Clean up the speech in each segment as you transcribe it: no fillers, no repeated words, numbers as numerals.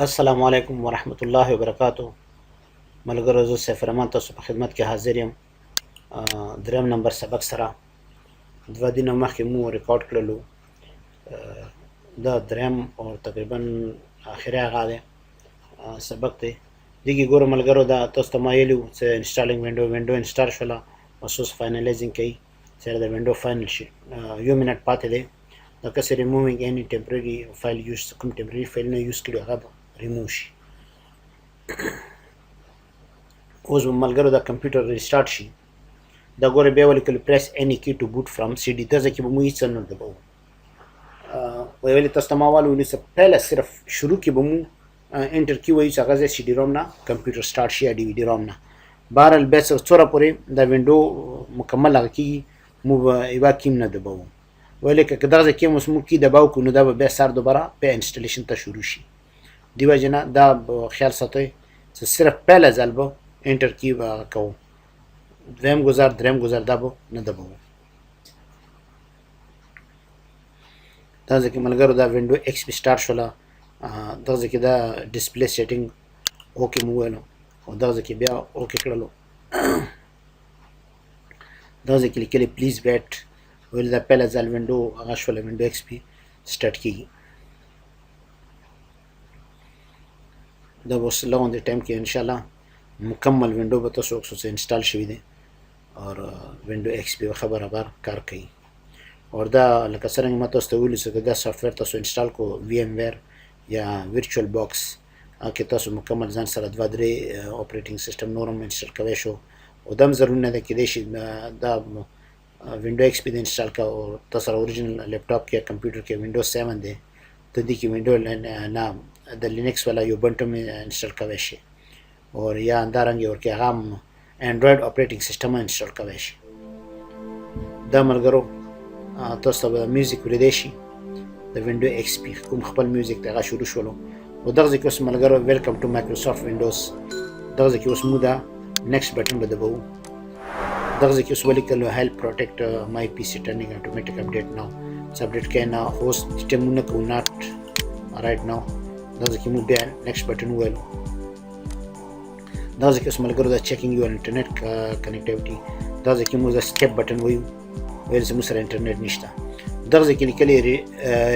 السلام علیکم ورحمت الله وبرکاتہ. ملګرو، زه سیف الرحمن تاسو په خدمت کې حاضر یم. دریم نمبر سبق سره 2 دنه مخکې مو ریکارډ کړلو. دا دریم او تقریبا اخري هغه دی سبق دی. دغه ګورو ملګرو، دا تاسو ته ما ویلي وو چې انسټالینګ وینډو انسټال شوله، اوس فاینلایزینګ کوي چې د وینډو فاینل شي. یو منټ پاتې دی. دا که څه ریمووینګ اني ټمپرري فایل یوز، کوم ټمپرري فایل نه یوز کړي هغه ریموو شي. اوس ملګرو دا کمپیوټر ریسټارټ شي. دا ګوره بیا ولیکل پریس اني کی ټو بوټ فرام سی डी. دغه کې به مو هیڅ نه دباو. ویلي تاسو ته ما ویلو چې پهله صرف شروع کې به مو انټر کی وایي چې هغه سی डी روم نه کمپیوټر سٹارټ شي یا डी وی डी روم نه. بهرحال بیا څوره پورې دا وینډو مکمل هغه کېږي مو به یوه کیم نه دباو. ویلي که دغه کې مو موږ کی دباو کړو نو دا به بیا سر دوباره بیا انسټالیشن ته شروع شي. دی وجه نه دا خیال ساتئ چې صرف پهله ځل به انټر کی کوو، دویم گذار دریم گذار دا به نه دباو. دا ځکه ملګرو دا وینډو ایکس پی سٹارټ شوله. دغه ځکه دا ډسپلی سیټینګ اوکې مو وویلو او دغه ځکه بیا اوکې کړلو. دغه ځکه لیکلی پلیز ویټ، ویل دا پهله ځل وینډو هغه شوله، وینډو ایکس پی سټارټ کېږي. دا به اوس لغوندې ټایم کې انشاءالله مکمل وینډو به تاسو وکړو انسټال شوی دی اور وینډو ایکس پی ښه برابر کار کوي. اور دا لکه څرنګه ما تاسو ته ویلي چې دا سافټویر تاسو انسټال کو وی ایم ویر یا ویرچوال باکس کې تاسو مکمل ځان سره 2-3 اپریټینګ سیسټم نور هم انسټال کوی شو او دا هم ضروري نه ده کېدای شي دا وینډو ایکس پی د انسټال کا او تاسو سره اوریجنل لیپټاپ کې یا کمپیوټر کې وینډو 7 دی ته دې کې وینډو نه د لینکس والا یوبنټو مې انسټال کوی شي اور یا همدارنګې ورکې هغه هم انډرایډ اپریټینګ سیسټم انسټال کوی شي. دا ملګرو تاسو ته به میوزیک وریدی شي د وینډو ایکس پی کوم خپل میوزیک دی هغه شروع شولو او دغه ځای کې اوس ملګرو ویلکم ټو مایکروسافټ وینډوز. دغه ځای کې اوس موږ دا نیکسټ بټن به دبوو. دغه ځای کې اوس ولیکلو هیلپ پروټیکټ مای پی سي ټرنینګ اټومیټیک اپډیټ ناو چې اپډیټ کوي نه اوس ټیم مونږ نه کوو ناټ رایټ ناو. دغه ځای کې موږ بیا نیکسټ بټن وویلو. دغه ځای کې اوس ملګرو دا چیکینګ یور انټرنیټ کنیکټیویټي. دغه ځای کې موږ دا سکیپ بټن وایو، ویل چې موږ سره انټرنیټ نشته. دغه ځای کې لیکلی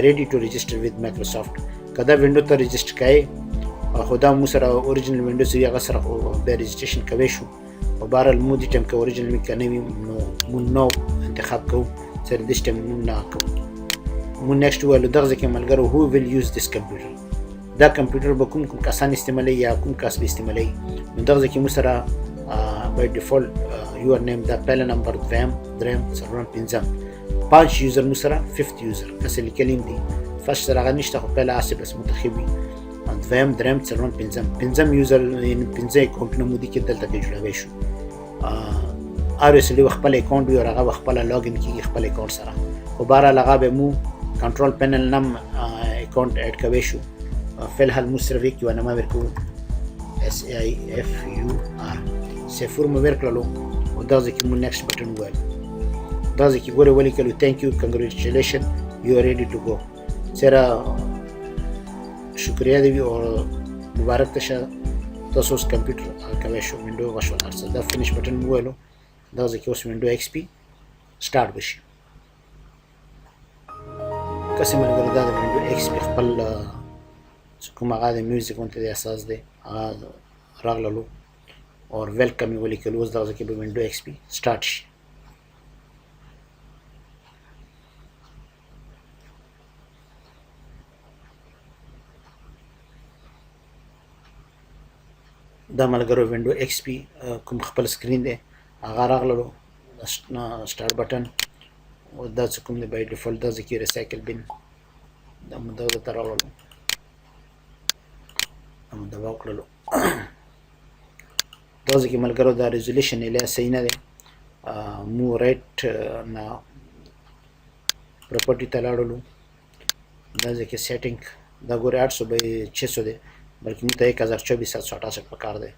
ریډي ټو رجسټر وذ مایکروسافټ. که دا وینډو ته رجسټر کوئ خو دا موږ سره اوریجنل وینډوز وي هغه سره خو بیا رجسټریشن کوی شو او بهرحال موږ دې ټایم کې اوریجنل وي که نه وي نو موږ نو انتخاب کوو چې دې ټایم موږ نه کوو. موږ نیکسټ وویلو. دغه ځای کې ملګرو هو ویل یوز دیس کمپیوټر. دا کمپیوټر به کوم کسان استعمالوي یا کوم کس به استعمالوي نو دغه ځای کې موږ سره بای ډیفالټ یور نیم دا پهله نمبر دویم دریم څلورم پنځم 5 یوزر موږ سره 5 یوزر هسې لیکلي دي. فرست سره هغه نشته خو پهله هسې بس منتخب وي دویم دریم څلورم پنځم یوزر یعنې 5 اکاونټونه مو دي کې دلته کې جوړوی شو. obviously خپل اکاونټ وي او هغه به خپله لاګین کېږي خپل اکاونټ سره خو بهرحال هغه به مو کنټرول پینل نه هم اکاونټ ایډ کوی شو. فی الحال موږ صرف یک یوه نامه ورکوو SAFUR سیفور مو ورکړلو او دغه ځای کې مو نیکسټ بټن وویل. دغه ځای کې ګورئ ولیکلو تھینک یو کنګریچولیشن یو آر ریډي ټو ګو. چېرې شکریه دې وي او مبارک ته شه تاسو اوس کمپیوټر کوی شو وینډو هغه شول هر څه. دا فینش بټن مو وویلو. دغه ځای کې اوس وینډو ایکس پی سټارټ بشي. کسې ملګرو دا د وینډو ایکس پی خپل چې کوم هغه د میوزیک غوندې د اساس دی هغه راغللو اور ویلکم یې ولیکلو. اوس دغه ځای کې به وینډو ایکس پی سټارټ شي. دا ملګرو وینډو ایکس پی کوم خپل سکرین دی هغه راغللو. سټارټ بټن او دا چې کوم دی بای ډیفالټ دا ځای کې ریسایکل بن دا مو دغه ته راغللو دا مو دبا وکړلو. دغه ځای کې ملګرو دا ریزولیشن یې صحیح نه دی. مو رایټ نه پراپرټي ته لاړلو. دا ځای کې سیټینګ دا ګورې 800/600 دی بلکې موږ ته 1024/768 پکار دی.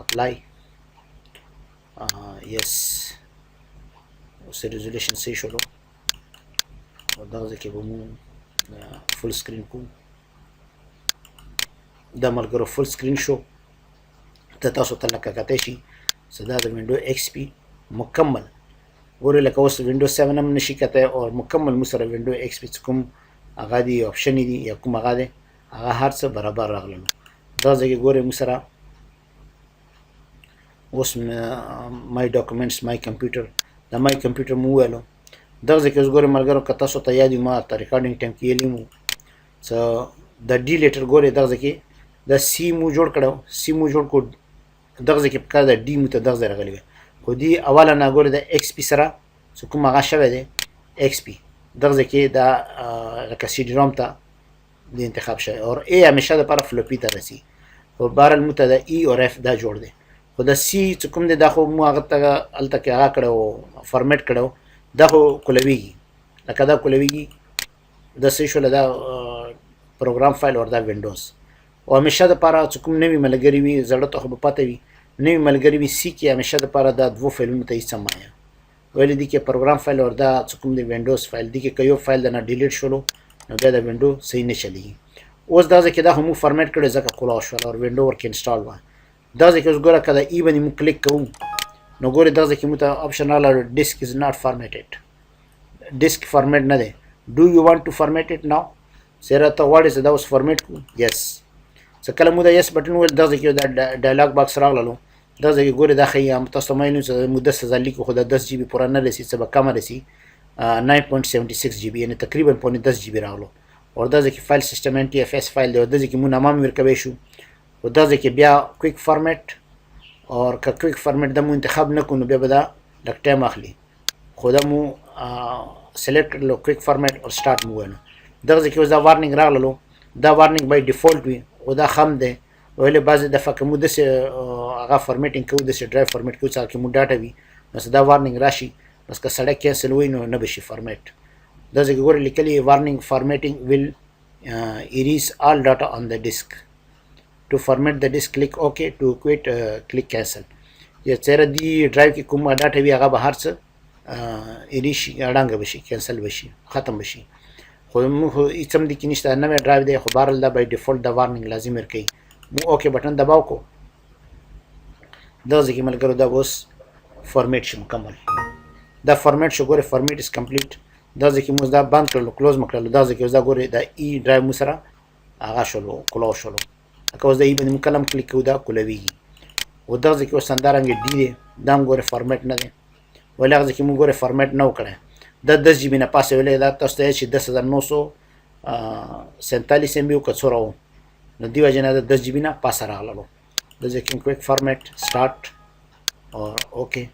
اپلای یس اوس ریزولیشن صحیح شولو او دغه ځای کې به مو فل سکرین کوو. دا ملګرو فل سکرین شو ته تاسو ته لکه کتای شي چې دا د وینډو ایکس پی مکمل ګورئ لکه اوس وینډو 7 هم نشي کتای او مکمل مو سره وینډو ایکس پی چې کوم هغه دي آپشن دي یا کوم هغه دی هغه هر څه برابر راغلل دا ځای کې ګورئ مو سره اوس مای ډاکومنټس مای کمپیوټر دا مای کمپیوټر مو وویلو دغه ځای کې اوس ګورئ ملګرو که تاسو ته یاد وي ما ته ریکارډینګ ټایم کې ویلي مو څه د ډي لیټر ګورئ دغه ځای کې دا سی مو جوړ کړو سی مو جوړ کړو دغه ځای کې پکار ده ډي مو ته دغه ځای راغلی وي خو دې اوله نه ګورئ د ایکس پی سره چې کوم هغه شوی دی ایکس پی دغه ځای کې دا لکه سی ډي رام ته د انتخاب شوی اور ای همیشه دپاره فلوپي ته رسي خو بهرحال موږ ته د ای اور اف دا جوړ دی خو د سی چې کوم دی دا خو مو هغه ته هلته کې هغه کړی فارمیټ کړی دا خو کولویږي لکه دا کولویږي دا صحیح شوله دا پروګرام فایل اور دا وینډوز او همیشه دپاره چې کوم نوي ملګري وي زړه ته خو به پته وي نوي ملګري وي سی کې همیشه دپاره دا دوو فایلونو ته هېڅ هم وایه ویلې دي کې پروګرام فایل اور دا چې کوم دی وینډوز فایل دي کې که یو فایل د نه ډیلیټ شولو نو بیا د وینډو صحیح نه چلیږي اوس دا ځای کې دا خو موږ فارمیټ کړی ځکه کولاو شول او وینډو ورکې انسټال وه دا ځای کې اوس ګوره که د ای باندې موږ کلیک کوو نو ګورئ دا ځای کې موږ ته آپشن راغله ډیسک از ناټ فارمیټډ ډیسک فارمیټ نه دی ډو یو وانټ ټو فارمیټ اټ ناو چې راته غواړې چې دا اوس فارمیټ کړو یس چې کله موږ دا یس بټن وویل دا ځای کې دا ډایلاګ باکس راغللو دا ځای کې ګورئ دا ښیي هم تاسو ته ما ویلي چې موږ 10,000 لیکو خو دا 10 جی بي پوره نه رسي څه به کمه رسي 9.76 جی بي یعنې تقریبا پونې 10 جی بي راغلو اور دا ځای کې فایل سیسټم ان ټي اف اس فایل دی او دا ځای کې موږ نامه هم ورکوی شو او دا ځای کې بیا کویک فارمیټ اور که کویک فارمیټ دا مو انتخاب نه کړو نو بیا به دا لږ ټایم اخلي خو دا مو سلیکټ کړلو کویک فارمیټ اور سټارټ مو وویلو دغه ځای کې اوس دا وارننګ راغللو دا وارننګ بای ډیفالټ وي او دا خم دی ویلې بعضې دفعه که موږ داسې هغه فارمیټینګ کوو داسې ډرایو فارمیټ کوو چې هغه کې موږ ډاټا وي بس دا وارننګ راشي بس که سړی کینسل وي نو نه به شي فارمیټ دا ځای کې ګورئ لیکلي وارننګ فارمیټینګ ویل erase all data on the disk to format the disk click ok to quit click cancel یا چیرې دی ډرایو کې کومه ډاټا وي هغه به هر څه ایریز شي اړانګه به شي کینسل به شي ختم به شي خو موږ هېڅ هم دې کې نشته نوی ډرایو دی خو بهرحال دا بای ډیفالټ د وارننګ لازم ورکوي موږ اوکې بټن دباو کړو دغه ځای کې ملګرو دا اوس فارمیټ شي مکمل دا فارمیټ شو ګورئ فارمیټ از کمپلیټ دا ځای کې موږ دا بند کړلو کلوز مو کړلو دا ځای کې اوس دا ګورئ دا ای ډرایو مو سره هغه شولو کلاو شولو لکه اوس د ای باندې موږ کله هم کلیک کوو دا کولویږي او دغه ځای کې اوس همدارنګې ډي دی دا هم ګورئ فارمیټ نه دی ولې هغه ځای کې موږ ګورئ فارمیټ نه و کړی دا 10 جی بي نه پاسه ویلی دا تاسو ته چې 10,947 MB و که څومره و نو دې وجې نه د 10 جی بي نه پاسه راغللو د ځای کې کویک فارمیټ سټارټ اور اوکې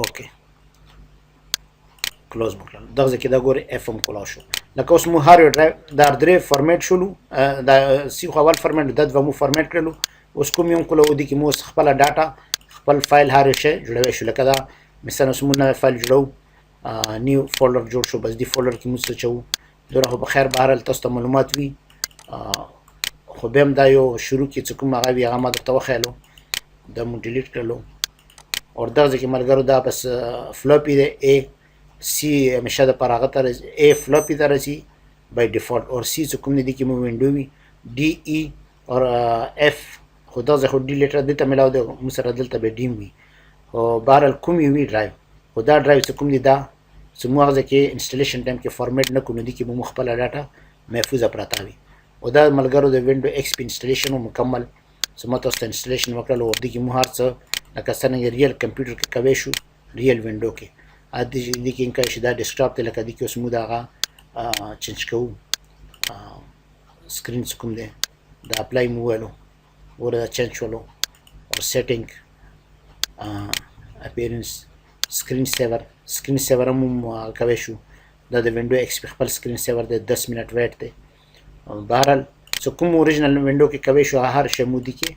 اوکې کلوز مو کړل دغه ځای کې دا ګورئ اف هم کلاو شو لکه اوس مو هر یو ډرایو دا درې فارمیټ شولو دا سی خو اول فارمیټ دا دوه مو فارمیټ کړلو اوس کوم یو کولو دي کې مو خپله ډاټا خپل فایل هر شی جوړوی شو لکه دا مثلا اوس موږ نوی فایل جوړو نیو فولډر جوړ شو بس دې فولډر کې موږ څه چوو دومره خو بخیر بهرحال تاسو ته معلومات وي خو بیا هم دا یو شروع کې چې کوم هغه وي هغه ما درته وښیلو دا مو ډیلیټ کړلو اور دغه ځای کې ملګرو دا بس فلوپي دی اے سی همیشه دپاره هغه ته راځي اے فلوپي ته راځي بای ډیفالټ اور سی چې کوم دی کې مو وینډو وي ډي ای اور اف خو دا ځای خو ډي لیټر دې ته میلاو دی موږ سره دلته به ډیم وي خو بهرحال کوم یې وي ډرایو خو دا ډرایو چې کوم دی دا چې موږ هغه ځای کې انسټلیشن ټایم کې فارمیټ نه کړو نو دې کې به مو خپله ډاټا محفوظه پراته وي او دا ملګرو د وینډو ایکس پي انسټلیشن مکمل چې ما تاسو ته انسټلیشن وکړلو او دې کې مو هر څه لکه څرنګه ریل کمپیوټر کې کوی شو ریل وینډو کې دې کې کوی شي دا ډیسکټاپ دی لکه دې کې اوس موږ د هغه چینج کوو سکرین چې کوم دی دا اپلای مو وویلو ګوره دا چینج شولو اور سیټینګ اپیرنس سکرین سیور هم کوی شو دا د وینډو ایکس پي خپل سکرین سیور دی 10 منټ ویټ دی بهرحال چې کوم اوریجنل وینډو کې کوی شو هر شی مو دې کې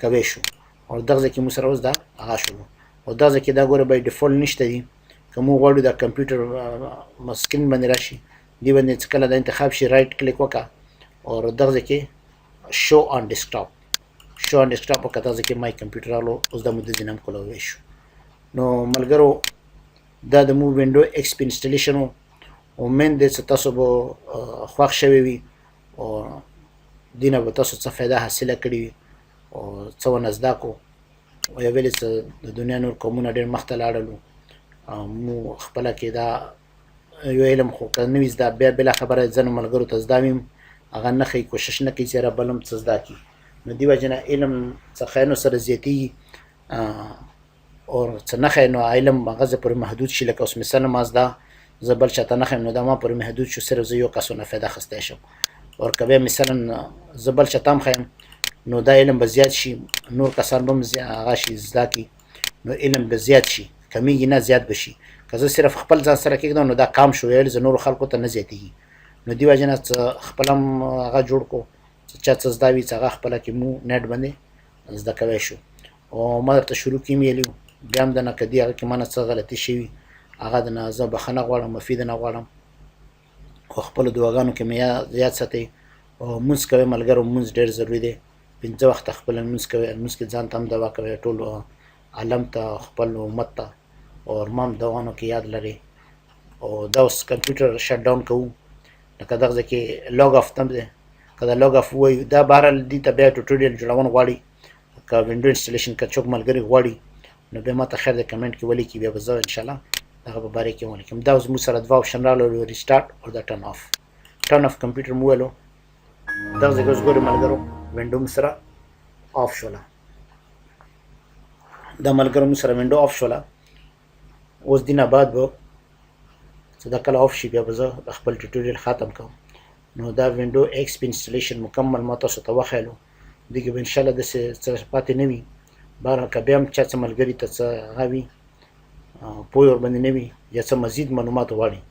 کوی شو او دغه ځای کې مو سره اوس دا هغه شولو او دغه ځای کې دا ګوره بای ډیفالټ نشته دي که موږ غواړو دا کمپیوټر سکرین باندې راشي دې باندې چې کله دا انتخاب شي رایټ کلیک وکړه اور دغه ځای کې شو آن ډیسکټاپ وکړه دغه ځای کې مای کمپیوټر راغلو اوس دا مو د ځای نه هم کولی شو نو ملګرو دا د مو وینډو ایکس پي انسټلیشن و امید دی چې تاسو به خوښ شوي وي او دې نه به تاسو څه فایده حاصله کړې وي او څه ونه زده کړو. ویې ویلې چې د دنیا نور قومونه ډېر مخته لاړل مو خپله کې دا یو علم خو که نه وي زده بیا بلاخبره ځینو ملګرو ته زده وي هغه نه ښایي کوشش نه کوي چې یاره بل هم څه زده کړي. نو دې وجې نه علم څه نو سره زیاتېږي او څه نه ښایي نو علم هغه ځای پورې محدود شي. لکه اوس مثلا ما زده زه بل چاته نه ښیم نو دا ما پورې محدود شو صرف زه یو کس ونه فایده اخیستی شم. او که بیا مثلا زه بل چاته هم ښیم نو دا علم به زیات شي نور کسان به هم هغه شي زده کړي نو علم به زیات شي کمیږي نه زیات به شي. که زه صرف خپل ځان سره کېږدم نو دا کام شو ویل زه نورو خلکو ته نه زیاتېږي. نو دې وجې نه خپله هم هغه جوړ کړو چې چا څه زده وي چې هغه خپله کې مو نیټ باندې زده کوی شو. او ما درته شروع کې ویلي وو بیا هم دنه که دې هغه کې ما نه څه غلطي شوي هغه د نه زه بخښنه غواړم معافي دې نه غواړم. خو خپلو دعاګانو کې مې یاد ساتئ او لمونځ کوئ ملګرو لمونځ ډېر ضروري دی 5 وخته خپل لمونځ کوئ لمونځ کې ځان ته هم دعا کوئ ټول عالم ته خپل امت ته او ما هم دعاګانو کې یاد لرئ. او دا اوس کمپیوټر شټ ډاون کوو لکه دغه ځای کې لاګ آف ته دی که دا لاګ آف ووایو دا بهرحال دې ته بیا ټوټوریل جوړول غواړي که وینډو انسټالیشن که څوک ملګري غواړي نو بیا ما ته خیر د کمنټ کې ولیکي بیا به زه انشاءالله هغه په باره کې ولیکم. دا اوس موږ سره دوه آپشن راغلو ریسټارټ او دا ټرن آف. ټرن آف کمپیوټر مو وویلو دغه ځای کې اوس ګورئ ملګرو وینډو مو سره آف شوله. دا ملګرو مو سره وینډو آف شوله. اوس دې نه بعد به چې دا کله آف شي بیا به زه د خپل ټیوټوریل ختم کوم. نو دا وینډو ایکس پی انسټالیشن مکمل ما تاسو ته وښیلو دې کې به انشاءالله داسې څه پاتې نه وي. بهرحال که بیا هم چا څه ملګري ته څه هغه وي پوه ورباندې نه وي یا څه مزید معلومات غواړي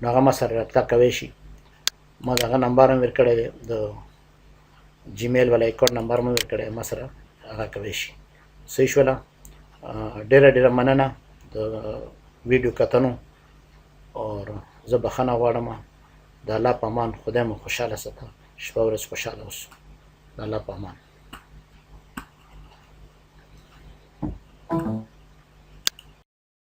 نو هغه ما سره رابطه کوی شي. ما د هغه نمبر هم ورکړی دی د جیمیل والا اکاونټ نمبر مې ورکړی ما سره هغه کوی شي. صحیح شوله. ډېره ډېره مننه د ویډیو کتنو او زه بخښنه غواړم. د الله په امان خدای مو خوشحاله ساته شپه ورځ خوشحاله اوسو. د الله په امان.